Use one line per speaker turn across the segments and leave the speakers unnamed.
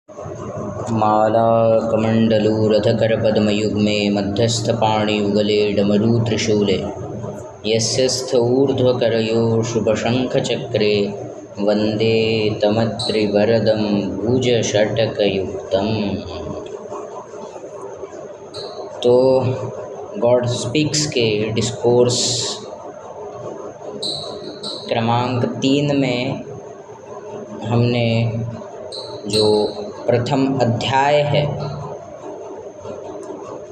मालाकमण्डलूरधकरपद्मयुग्मे मध्यस्थपाणियुगले डमरूत्रिशूले यस्य स्थ ऊर्ध्वकरयो शुभशङ्खचक्रे वन्दे तमत्रिवरदं भुजषट्कयुक्तम्। तो गॉड स्पीक्स के डिस्कोर्स क्रमांक 3 में हमने जो प्रथम अध्याय है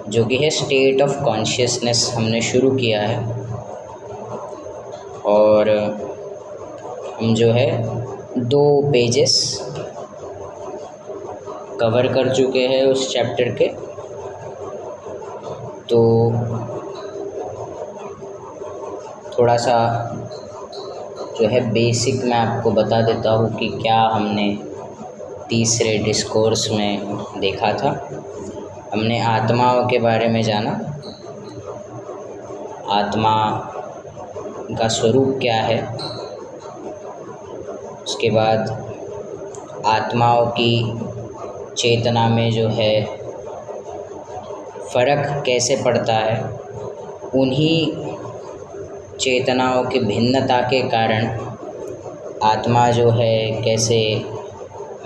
जो कि है स्टेट ऑफ कॉन्शियसनेस हमने शुरू किया है, और हम जो है 2 पेजेस कवर कर चुके हैं उस चैप्टर के। तो थोड़ा सा जो है बेसिक मैं आपको बता देता हूँ कि क्या हमने तीसरे डिस्कोर्स में देखा था। हमने आत्माओं के बारे में जाना, आत्मा का स्वरूप क्या है, उसके बाद आत्माओं की चेतना में जो है फ़र्क कैसे पड़ता है, उन्हीं चेतनाओं की भिन्नता के कारण आत्मा जो है कैसे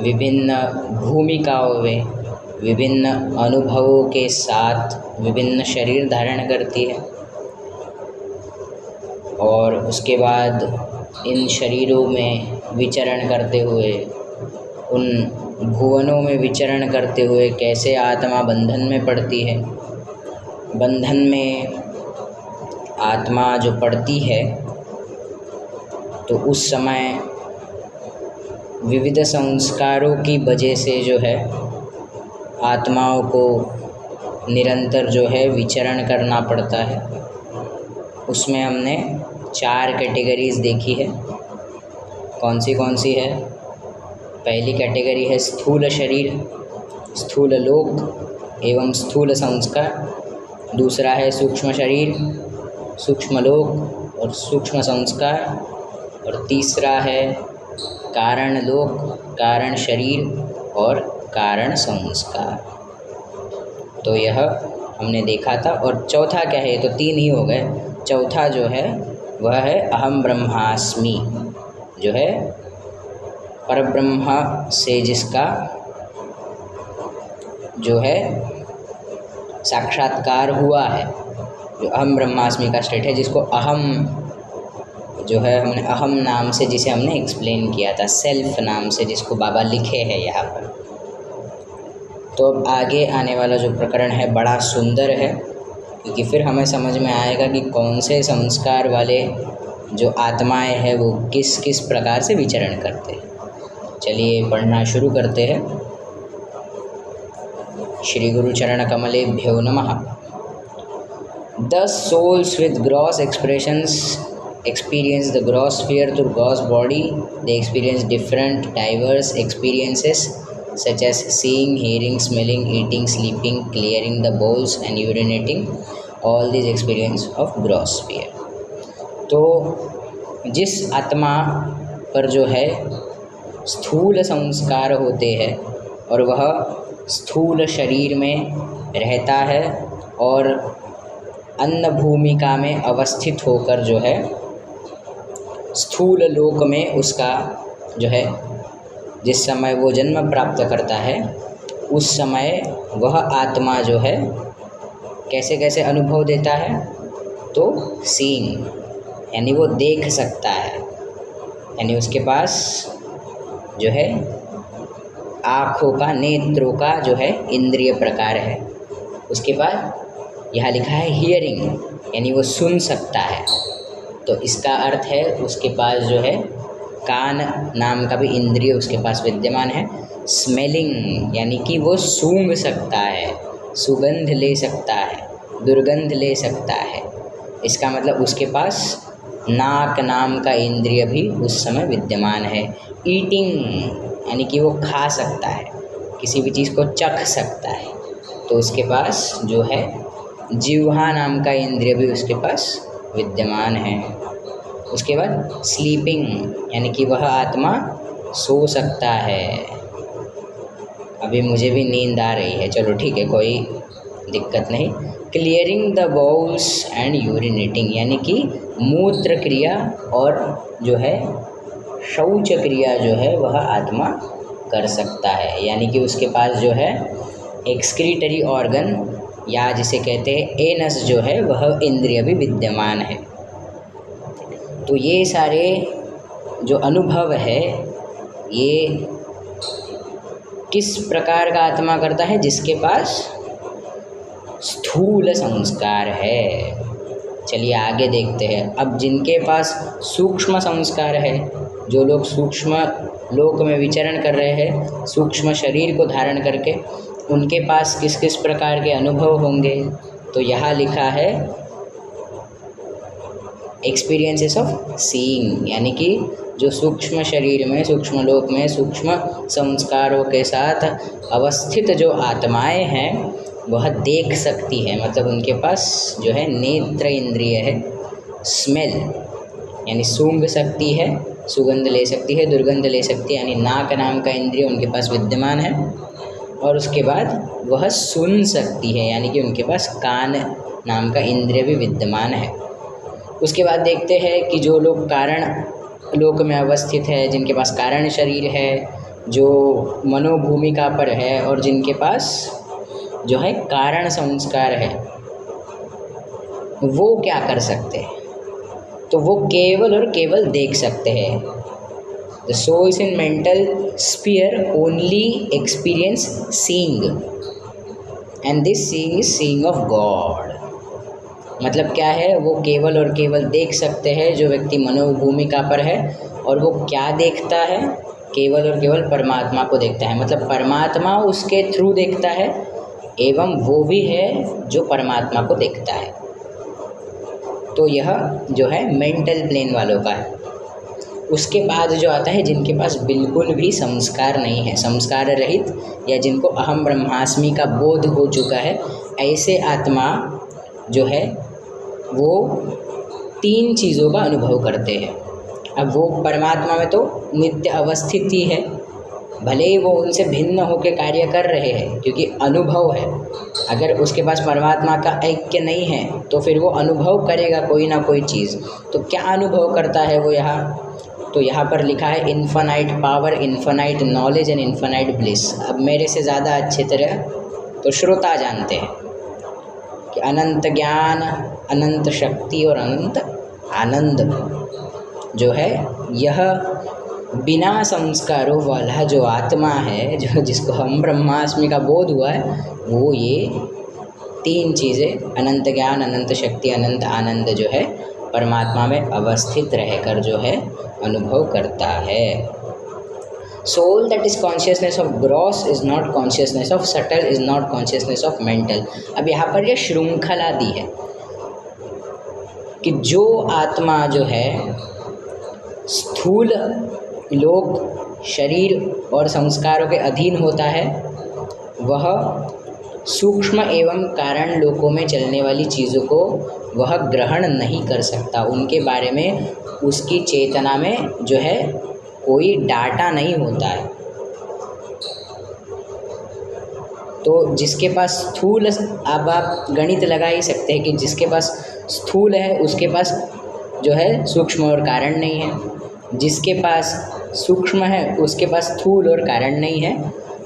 विभिन्न भूमिकाओं में विभिन्न अनुभवों के साथ विभिन्न शरीर धारण करती है, और उसके बाद इन शरीरों में विचरण करते हुए, उन भुवनों में विचरण करते हुए कैसे आत्मा बंधन में पड़ती है। बंधन में आत्मा जो पड़ती है तो उस समय विविध संस्कारों की वजह से जो है आत्माओं को निरंतर जो है विचरण करना पड़ता है। उसमें हमने 4 कैटेगरीज़ देखी है। कौन सी है? पहली कैटेगरी है स्थूल शरीर, स्थूल लोक एवं स्थूल संस्कार। दूसरा है सूक्ष्म शरीर, सूक्ष्म लोक और सूक्ष्म संस्कार। और तीसरा है कारण लोक, कारण शरीर और कारण संस्कार। तो यह हमने देखा था। और चौथा क्या है? तो 3 ही हो गए। चौथा जो है वह है अहम ब्रह्मास्मि, जो है परब्रह्म से जिसका जो है साक्षात्कार हुआ है, जो अहम ब्रह्मास्मि का स्टेट है, जिसको अहम जो है हमने अहम नाम से जिसे हमने एक्सप्लेन किया था, सेल्फ नाम से जिसको बाबा लिखे हैं यहाँ पर। तो अब आगे आने वाला जो प्रकरण है बड़ा सुंदर है, क्योंकि फिर हमें समझ में आएगा कि कौन से संस्कार वाले जो आत्माएं हैं वो किस किस प्रकार से विचरण करते हैं। चलिए पढ़ना शुरू करते हैं। श्री गुरु चरण कमलेभ्यो नमः। 10 souls with gross expressions experience the gross sphere through gross body. They experience different diverse experiences such as seeing, hearing, smelling, eating, sleeping, clearing the bowels and urinating. All these experience of gross sphere. तो जिस आत्मा पर जो है स्थूल संस्कार होते हैं और वह स्थूल शरीर में रहता है और अन्न भूमिका में अवस्थित होकर जो है स्थूल लोक में उसका जो है जिस समय वो जन्म प्राप्त करता है उस समय वह आत्मा जो है कैसे कैसे अनुभव देता है। तो सीइंग यानी वो देख सकता है, यानी उसके पास जो है आँखों का, नेत्रों का जो है इंद्रिय प्रकार है। उसके बाद यहाँ लिखा है हियरिंग, यानी वो सुन सकता है। तो इसका अर्थ है उसके पास जो है कान नाम का भी इंद्रिय उसके पास विद्यमान है। स्मेलिंग यानी कि वो सूंघ सकता है, सुगंध ले सकता है, दुर्गंध ले सकता है। इसका मतलब उसके पास नाक नाम का इंद्रिय भी उस समय विद्यमान है। ईटिंग यानी कि वो खा सकता है, किसी भी चीज़ को चख सकता है। तो उसके पास जो है जिह्वा नाम का इंद्रिय भी उसके पास विद्यमान है। उसके बाद स्लीपिंग यानी कि वह आत्मा सो सकता है। अभी मुझे भी नींद आ रही है, चलो ठीक है, कोई दिक्कत नहीं। Clearing the bowls and urinating, यानी कि मूत्र क्रिया और जो है शौच क्रिया जो है वह आत्मा कर सकता है, यानी कि उसके पास जो है एक्सक्रीटरी ऑर्गन या जिसे कहते हैं एनस जो है वह इंद्रिय भी विद्यमान है। तो ये सारे जो अनुभव है ये किस प्रकार का आत्मा करता है? जिसके पास स्थूल संस्कार है। चलिए आगे देखते हैं। अब जिनके पास सूक्ष्म संस्कार है, जो लोग सूक्ष्म लोक में विचरण कर रहे हैं सूक्ष्म शरीर को धारण करके, उनके पास किस किस प्रकार के अनुभव होंगे? तो यहाँ लिखा है एक्सपीरियंसेस ऑफ सीइंग, यानी कि जो सूक्ष्म शरीर में, सूक्ष्म लोक में सूक्ष्म संस्कारों के साथ अवस्थित जो आत्माएं हैं वह देख सकती है, मतलब उनके पास जो है नेत्र इंद्रिय है, स्मेल यानी सूंघ सकती है, सुगंध ले सकती है, दुर्गंध ले सकती है, यानी नाक नाम का इंद्रिय उनके पास विद्यमान है। और उसके बाद वह सुन सकती है, यानी कि उनके पास कान नाम का इंद्रिय भी विद्यमान है। उसके बाद देखते हैं कि जो लोग कारण लोक में अवस्थित है, जिनके पास कारण शरीर है, जो मनोभूमिका पर है और जिनके पास जो है कारण संस्कार है, वो क्या कर सकते हैं? तो वो केवल और केवल देख सकते हैं। The souls in mental sphere only experience seeing and this seeing is seeing of God. मतलब क्या है? वो केवल और केवल देख सकते हैं जो व्यक्ति मनोभूमिका पर है, और वो क्या देखता है? केवल और केवल परमात्मा को देखता है, मतलब परमात्मा उसके थ्रू देखता है एवं वो भी है जो परमात्मा को देखता है। तो यह जो है मेंटल प्लेन वालों का है। उसके बाद जो आता है जिनके पास बिल्कुल भी संस्कार नहीं है, संस्कार रहित, या जिनको अहम ब्रह्मास्मि का बोध हो चुका है, ऐसे आत्मा जो है वो 3 चीज़ों का अनुभव करते हैं। अब वो परमात्मा में तो नित्य अवस्थित ही है, भले ही वो उनसे भिन्न होकर कार्य कर रहे हैं, क्योंकि अनुभव है। अगर उसके पास परमात्मा का ऐक्य नहीं है तो फिर वो अनुभव करेगा कोई ना कोई चीज़। तो क्या अनुभव करता है वो यहाँ? तो यहाँ पर लिखा है infinite power, infinite knowledge and infinite bliss. अब मेरे से ज़्यादा अच्छी तरह तो श्रोता जानते हैं कि अनंत ज्ञान, अनंत शक्ति और अनंत आनंद जो है, यह बिना संस्कारों वाला जो आत्मा है, जो जिसको हम ब्रह्मास्मि का बोध हुआ है, वो ये 3 चीज़ें अनंत ज्ञान, अनंत शक्ति, अनंत आनंद जो है परमात्मा में अवस्थित रहकर जो है अनुभव करता है। Soul that is consciousness of gross is not consciousness of subtle, is not consciousness of mental. अब यहाँ पर यह श्रृंखला दी है कि जो आत्मा जो है स्थूल लोक, शरीर और संस्कारों के अधीन होता है, वह सूक्ष्म एवं कारण लोकों में चलने वाली चीज़ों को वह ग्रहण नहीं कर सकता। उनके बारे में उसकी चेतना में जो है कोई डाटा नहीं होता है। तो जिसके पास स्थूल, अब आप गणित लगा ही सकते हैं कि जिसके पास स्थूल है उसके पास जो है सूक्ष्म और कारण नहीं है, जिसके पास सूक्ष्म है उसके पास स्थूल और कारण नहीं है,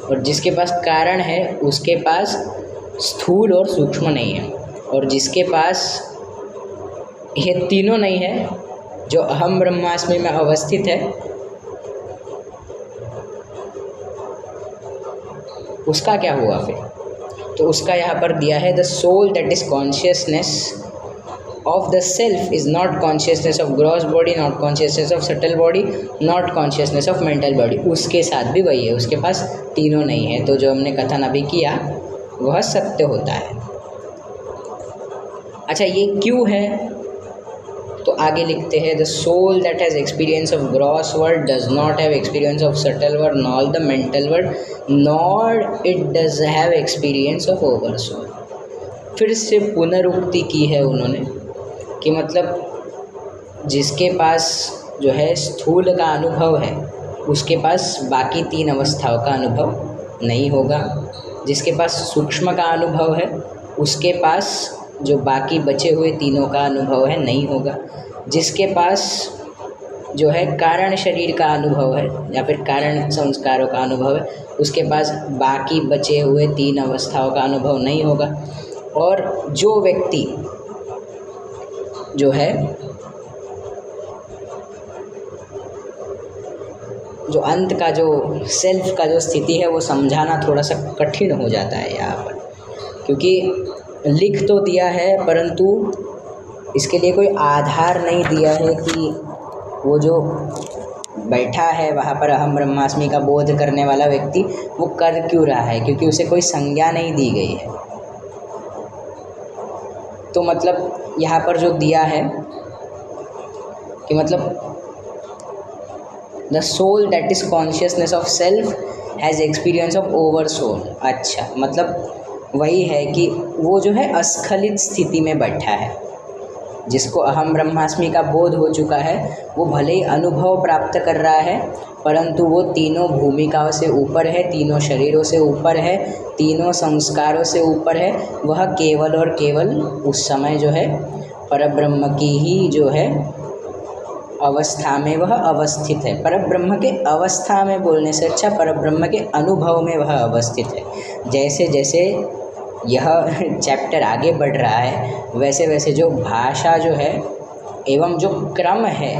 और जिसके पास कारण है उसके पास स्थूल और सूक्ष्म नहीं है, और जिसके पास ये तीनों नहीं है, जो अहम ब्रह्मास्मि में अवस्थित है, उसका क्या हुआ फिर? तो उसका यहाँ पर दिया है the soul that is consciousness of the self is not consciousness of gross body, not consciousness of subtle body, not consciousness of mental body। उसके साथ भी वही है, उसके पास तीनों नहीं है। तो जो हमने कथन अभी किया वह सत्य होता है। अच्छा, ये क्यों है? तो आगे लिखते हैं the soul that has experience of gross world does not have experience of subtle world nor the mental world, nor it does have experience of over soul. फिर से पुनरुक्ति की है उन्होंने कि मतलब जिसके पास जो है स्थूल का अनुभव है उसके पास बाकी 3 अवस्थाओं का अनुभव नहीं होगा। जिसके पास सूक्ष्म का अनुभव है उसके पास जो बाकी बचे हुए तीनों का अनुभव है नहीं होगा। जिसके पास जो है कारण शरीर का अनुभव है या फिर कारण संस्कारों का अनुभव है उसके पास बाकी बचे हुए तीन अवस्थाओं का अनुभव नहीं होगा। और जो व्यक्ति जो है जो अंत का जो सेल्फ का जो स्थिति है वो समझाना थोड़ा सा कठिन हो जाता है यहाँ पर, क्योंकि लिख तो दिया है परंतु इसके लिए कोई आधार नहीं दिया है कि वो जो बैठा है वहाँ पर अहम ब्रह्मास्मि का बोध करने वाला व्यक्ति वो कर क्यों रहा है, क्योंकि उसे कोई संज्ञा नहीं दी गई है। तो मतलब यहाँ पर जो दिया है कि मतलब the soul that is consciousness of self has experience of over soul. अच्छा, मतलब वही है कि वो जो है अस्खलित स्थिति में बैठा है, जिसको अहम ब्रह्मास्मि का बोध हो चुका है वो भले ही अनुभव प्राप्त कर रहा है परंतु वो तीनों भूमिकाओं से ऊपर है, तीनों शरीरों से ऊपर है, तीनों संस्कारों से ऊपर है। वह केवल और केवल उस समय जो है परब्रह्म की ही जो है अवस्था में वह अवस्थित है। परब्रह्म के अवस्था में बोलने से अच्छा परब्रह्म के अनुभव में वह अवस्थित है। जैसे जैसे यह चैप्टर आगे बढ़ रहा है वैसे वैसे जो भाषा जो है एवं जो क्रम है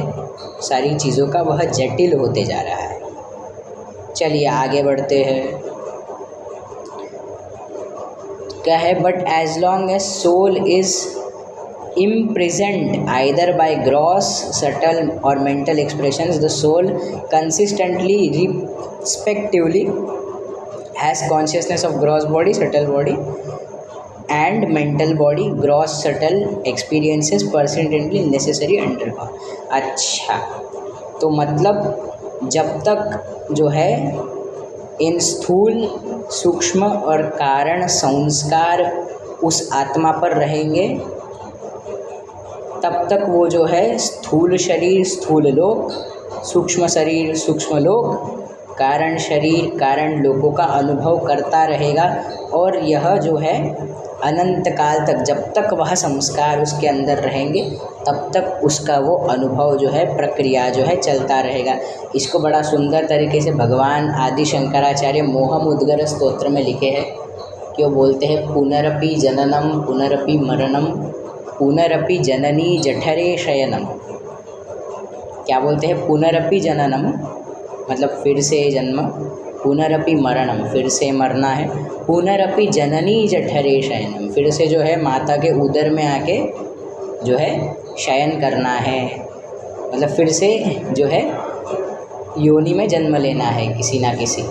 सारी चीज़ों का वह जटिल होते जा रहा है। चलिए आगे बढ़ते हैं। क्या है, but as long as soul is imprisoned either by gross, subtle or mental expressions, the soul consistently, respectively, has consciousness of gross body, subtle body and mental body. Gross, subtle experiences persistently necessary undergone. अच्छा, तो मतलब जब तक जो है इन स्थूल, सूक्ष्म और कारण संस्कार उस आत्मा पर रहेंगे तब तक वो जो है स्थूल शरीर स्थूल लोक, सूक्ष्म शरीर सूक्ष्म लोक, कारण शरीर कारण लोकों का अनुभव करता रहेगा। और यह जो है अनंत काल तक, जब तक वह संस्कार उसके अंदर रहेंगे तब तक उसका वो अनुभव जो है प्रक्रिया जो है चलता रहेगा। इसको बड़ा सुंदर तरीके से भगवान आदि शंकराचार्य मोहमुद्गर स्तोत्र में लिखे हैं कि वो बोलते हैं पुनरपि जननम पुनरपि मरणम पुनरपि जननी जठरे शयनम। क्या बोलते हैं? पुनरपि जननम मतलब फिर से जन्म, पुनरपि मरणम फिर से मरना है, पुनरपि जननी जठरे शयनम फिर से जो है माता के उदर में आके जो है शयन करना है, मतलब फिर से जो है योनि में जन्म लेना है किसी ना किसी।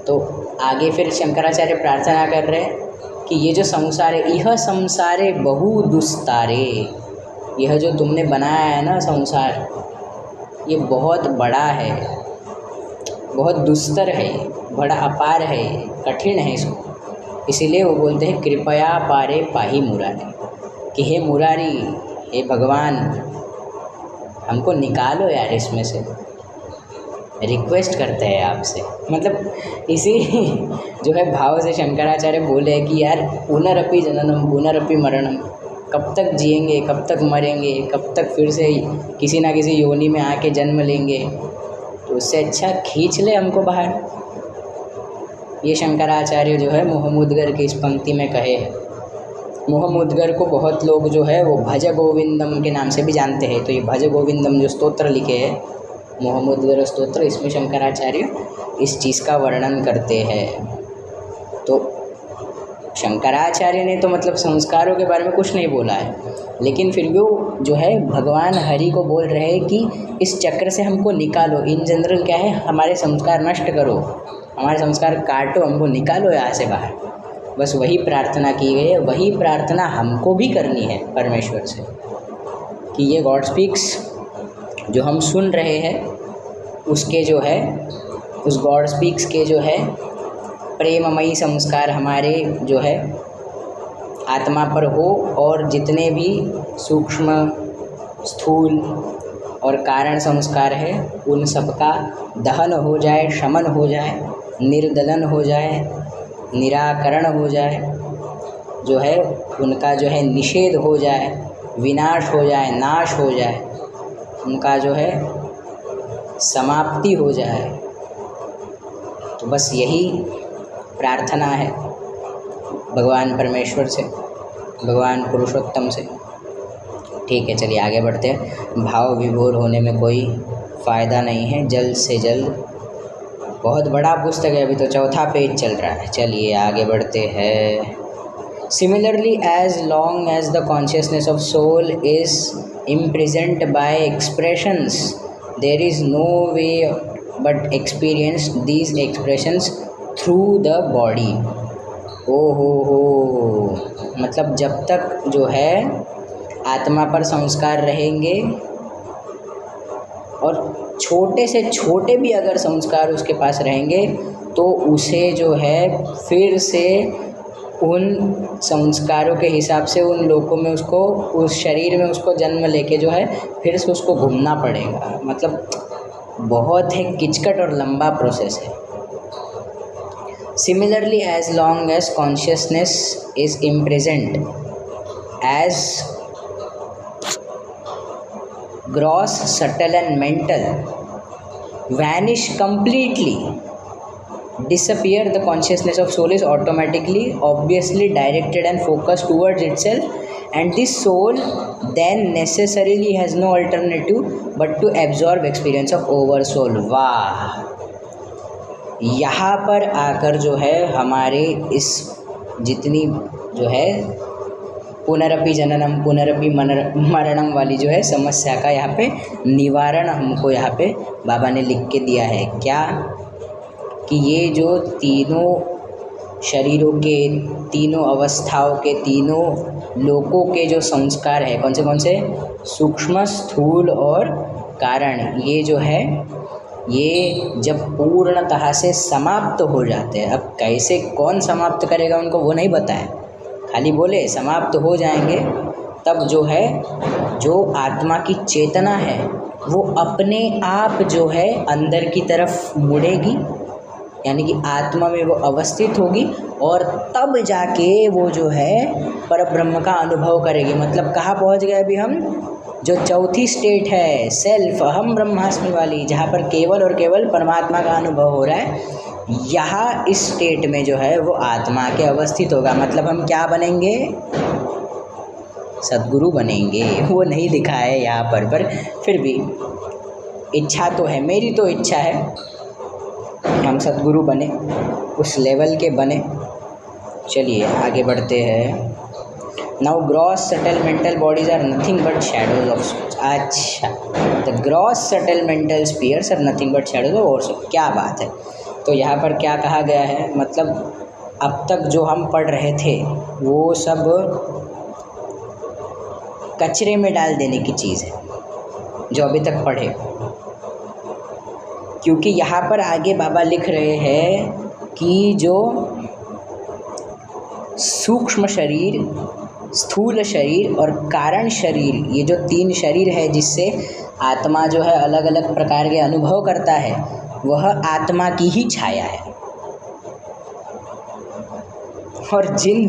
तो आगे फिर शंकराचार्य प्रार्थना कर रहे हैं कि ये जो संसार है, यह संसारे बहु दुस्तारे, यह जो तुमने बनाया है ना संसार ये बहुत बड़ा है, बहुत दुस्तर है, बड़ा अपार है, कठिन है इसको। इसीलिए वो बोलते हैं कृपया पारे पाही मुरारी, कि हे मुरारी, हे भगवान हमको निकालो यार इसमें से, रिक्वेस्ट करते हैं आपसे। मतलब इसी जो है भाव से शंकराचार्य बोले कि यार पुनरपि जननम पुनरपि मरणम, कब तक जिएंगे, कब तक मरेंगे, कब तक फिर से किसी ना किसी योनि में आके जन्म लेंगे, तो उससे अच्छा खींच ले हमको बाहर। ये शंकराचार्य जो है मोहमुद्गर की इस पंक्ति में कहे हैं। मोहमुद्गर को बहुत लोग जो है वो भज गोविंदम के नाम से भी जानते हैं। तो ये भज गोविंदम जो स्तोत्र लिखे हैं मोहमुद्गर स्तोत्र, इसमें शंकराचार्य इस चीज़ का वर्णन करते हैं। तो शंकराचार्य ने तो मतलब संस्कारों के बारे में कुछ नहीं बोला है, लेकिन फिर भी वो जो है भगवान हरि को बोल रहे हैं कि इस चक्र से हमको निकालो। इन जनरल क्या है, हमारे संस्कार नष्ट करो, हमारे संस्कार काटो, हमको निकालो यहाँ से बाहर। बस वही प्रार्थना की गई है, वही प्रार्थना हमको भी करनी है परमेश्वर से कि ये गॉड स्पीक्स जो हम सुन रहे हैं उसके जो है उस गॉड स्पीक्स के जो है प्रेममयी संस्कार हमारे जो है आत्मा पर हो, और जितने भी सूक्ष्म स्थूल और कारण संस्कार है उन सब का दहन हो जाए, शमन हो जाए, निर्दलन हो जाए, निराकरण हो जाए, जो है उनका जो है निषेध हो जाए, विनाश हो जाए, नाश हो जाए, उनका जो है समाप्ति हो जाए। तो बस यही प्रार्थना है भगवान परमेश्वर से, भगवान पुरुषोत्तम से। ठीक है, चलिए आगे बढ़ते हैं। भाव विभोर होने में कोई फ़ायदा नहीं है, जल्द से जल्द। बहुत बड़ा पुस्तक है, अभी तो 4था पेज चल रहा है। चलिए आगे बढ़ते हैं। Similarly, as long as the consciousness of soul is imprisoned by expressions, there is no way but experience these expressions through the body. हो, मतलब जब तक जो है आत्मा पर संस्कार रहेंगे, और छोटे से छोटे भी अगर संस्कार उसके पास रहेंगे, तो उसे जो है फिर से उन संस्कारों के हिसाब से उन लोकों में उसको, उस शरीर में उसको जन्म लेके जो है फिर से उसको घूमना पड़ेगा। मतलब बहुत ही किचकट और लंबा प्रोसेस है। Similarly, as long as consciousness is imprisoned as gross, subtle and mental vanish completely, disappear, the consciousness of soul is automatically, obviously directed and focused towards itself, and this soul then necessarily has no alternative but to absorb experience of oversoul. वाह, यहाँ पर आकर जो है हमारे इस जितनी जो है पुनरपि जननम पुनरपि मरणम वाली जो है समस्या का यहाँ पे निवारण हमको यहाँ पे बाबा ने लिख के दिया है। क्या कि ये जो तीनों शरीरों के, तीनों अवस्थाओं के, तीनों लोकों के जो संस्कार है, कौन से सूक्ष्म, स्थूल और कारण, ये जो है ये जब पूर्णतः से समाप्त हो जाते हैं। अब कैसे कौन समाप्त करेगा उनको वो नहीं बताया, खाली बोले समाप्त हो जाएंगे, तब जो है जो आत्मा की चेतना है वो अपने आप जो है अंदर की तरफ मुड़ेगी, यानी कि आत्मा में वो अवस्थित होगी, और तब जाके वो जो है परब्रह्म का अनुभव करेगी। मतलब कहाँ पहुँच गए अभी हम, जो चौथी स्टेट है सेल्फ अहम ब्रह्मास्मि वाली, जहाँ पर केवल और केवल परमात्मा का अनुभव हो रहा है, यहाँ इस स्टेट में जो है वो आत्मा के अवस्थित होगा। मतलब हम क्या बनेंगे, सद्गुरु बनेंगे। वो नहीं लिखा है यहाँ पर फिर भी इच्छा तो है, मेरी तो इच्छा है हम सद्गुरु बने, उस लेवल के बने। चलिए आगे बढ़ते हैं। Now gross subtle mental bodies are nothing but shadows of souls. अच्छा, the gross subtle mental spheres are nothing but shadows of soul. क्या बात है। तो यहाँ पर क्या कहा गया है, मतलब अब तक जो हम पढ़ रहे थे वो सब कचरे में डाल देने की चीज़ है जो अभी तक पढ़े, क्योंकि यहाँ पर आगे बाबा लिख रहे हैं कि जो सूक्ष्म शरीर, स्थूल शरीर और कारण शरीर, ये जो तीन शरीर है जिससे आत्मा जो है अलग अलग प्रकार के अनुभव करता है, वह आत्मा की ही छाया है। और जिन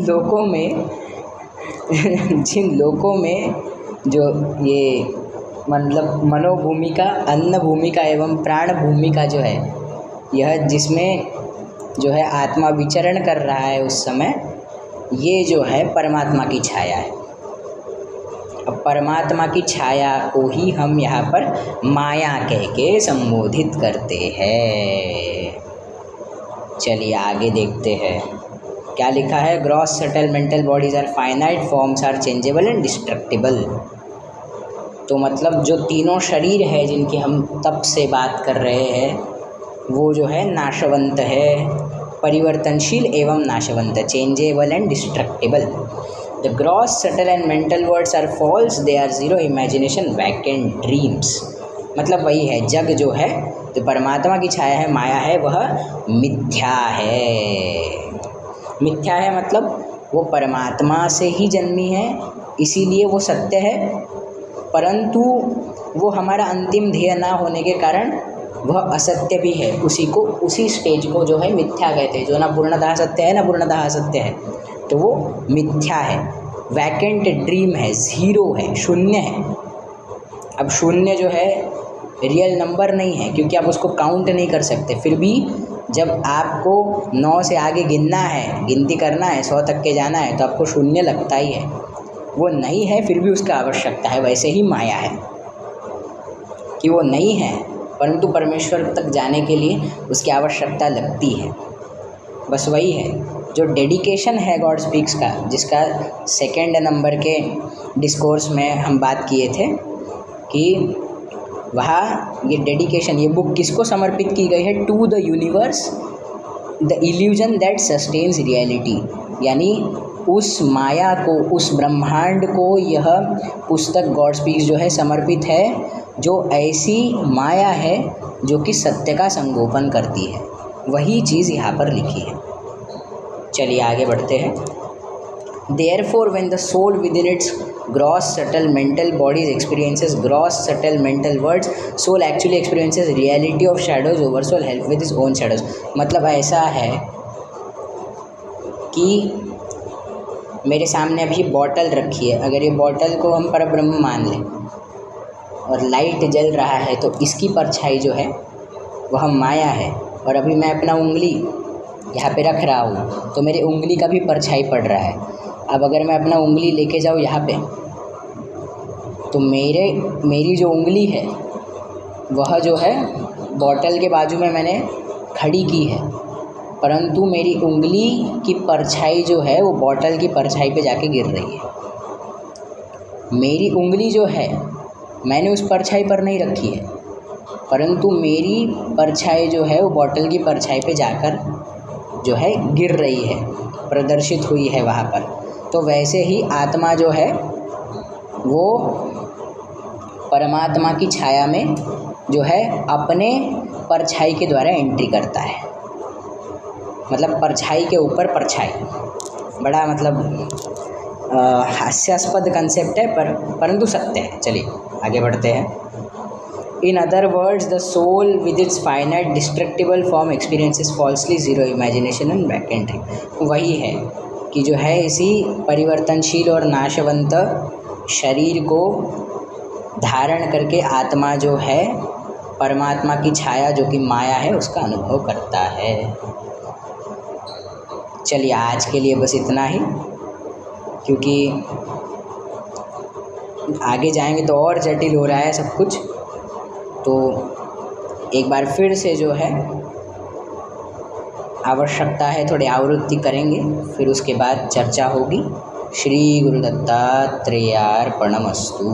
लोकों में जो ये मतलब मनोभूमिका, अन्न भूमिका एवं प्राण भूमिका जो है, यह जिसमें जो है आत्मा विचरण कर रहा है उस समय, ये जो है परमात्मा की छाया है। अब परमात्मा की छाया को ही हम यहाँ पर माया कह के संबोधित करते हैं। चलिए आगे देखते हैं क्या लिखा है। Gross subtle mental bodies are finite, forms are changeable and destructible. तो मतलब जो तीनों शरीर है जिनकी हम तब से बात कर रहे हैं, वो जो है नाशवंत है, परिवर्तनशील एवं नाशवंत, changeable and destructible. The gross subtle and mental words are false, they are zero, imagination, vacant, dreams. मतलब वही है, जग जो है जो परमात्मा की छाया है, माया है, वह मिथ्या है। मिथ्या है मतलब वो परमात्मा से ही जन्मी है, इसीलिए वो सत्य है, परंतु वो हमारा अंतिम ध्येय ना होने के कारण वह असत्य भी है, उसी स्टेज को जो है मिथ्या कहते हैं, जो ना पूर्णतः सत्य है ना पूर्णतः असत्य है, तो वो मिथ्या है। वैकेंट ड्रीम है, ज़ीरो है, शून्य है। अब शून्य जो है रियल नंबर नहीं है, क्योंकि आप उसको काउंट नहीं कर सकते। फिर भी जब आपको 9 से आगे गिनना है, गिनती करना है, 100 तक के जाना है, तो आपको शून्य लगता ही है। वो नहीं है फिर भी उसका आवश्यकता है। वैसे ही माया है कि वो नहीं है, परंतु परमेश्वर तक जाने के लिए उसकी आवश्यकता लगती है। बस वही है जो डेडिकेशन है गॉड स्पीक्स का, जिसका सेकेंड नंबर के डिस्कोर्स में हम बात किए थे कि वहाँ ये डेडिकेशन, ये बुक किसको समर्पित की गई है? To the universe the illusion that sustains reality, यानी उस माया को, उस ब्रह्मांड को यह पुस्तक गॉड स्पीक्स जो है समर्पित है, जो ऐसी माया है जो कि सत्य का संगोपन करती है। वही चीज़ यहाँ पर लिखी है। चलिए आगे बढ़ते हैं। Therefore, when the soul within its gross subtle mental bodies experiences gross subtle mental worlds, soul actually experiences reality of shadows over soul help with his own shadows। मतलब ऐसा है कि मेरे सामने अभी बॉटल रखी है, अगर ये बॉटल को हम परब्रह्म मान लें और लाइट जल रहा है, तो इसकी परछाई जो है वह माया है। और अभी मैं अपना उंगली यहाँ पे रख रहा हूँ, तो मेरी उंगली का भी परछाई पड़ रहा है। अब अगर मैं अपना उंगली लेके जाऊँ यहाँ पे, तो मेरी जो उंगली है वह जो है बॉटल के बाजू में मैंने खड़ी की है, परंतु मेरी उंगली की परछाई जो है वो बॉटल की परछाई पे जाके गिर रही है। मेरी उंगली जो है मैंने उस परछाई पर नहीं रखी है, परंतु मेरी परछाई जो है वो बॉटल की परछाई पे जाकर जो है गिर रही है, प्रदर्शित हुई है वहाँ पर। तो वैसे ही आत्मा जो है वो परमात्मा की छाया में जो है अपने परछाई के द्वारा एंट्री करता है। मतलब परछाई के ऊपर परछाई, बड़ा मतलब हास्यास्पद कंसेप्ट है, परंतु सत्य है। चलिए आगे बढ़ते हैं। In other words, the soul with its finite destructible form experiences falsely zero imagination and vacant dream। वही है कि जो है इसी परिवर्तनशील और नाशवंत शरीर को धारण करके आत्मा जो है परमात्मा की छाया जो कि माया है उसका अनुभव करता है। चलिए आज के लिए बस इतना ही, क्योंकि आगे जाएंगे तो और जटिल हो रहा है सब कुछ। तो एक बार फिर से जो है आवश्यकता है थोड़ी आवृत्ति करेंगे, फिर उसके बाद चर्चा होगी। श्री गुरु दत्तात्रेयार्पणमस्तु।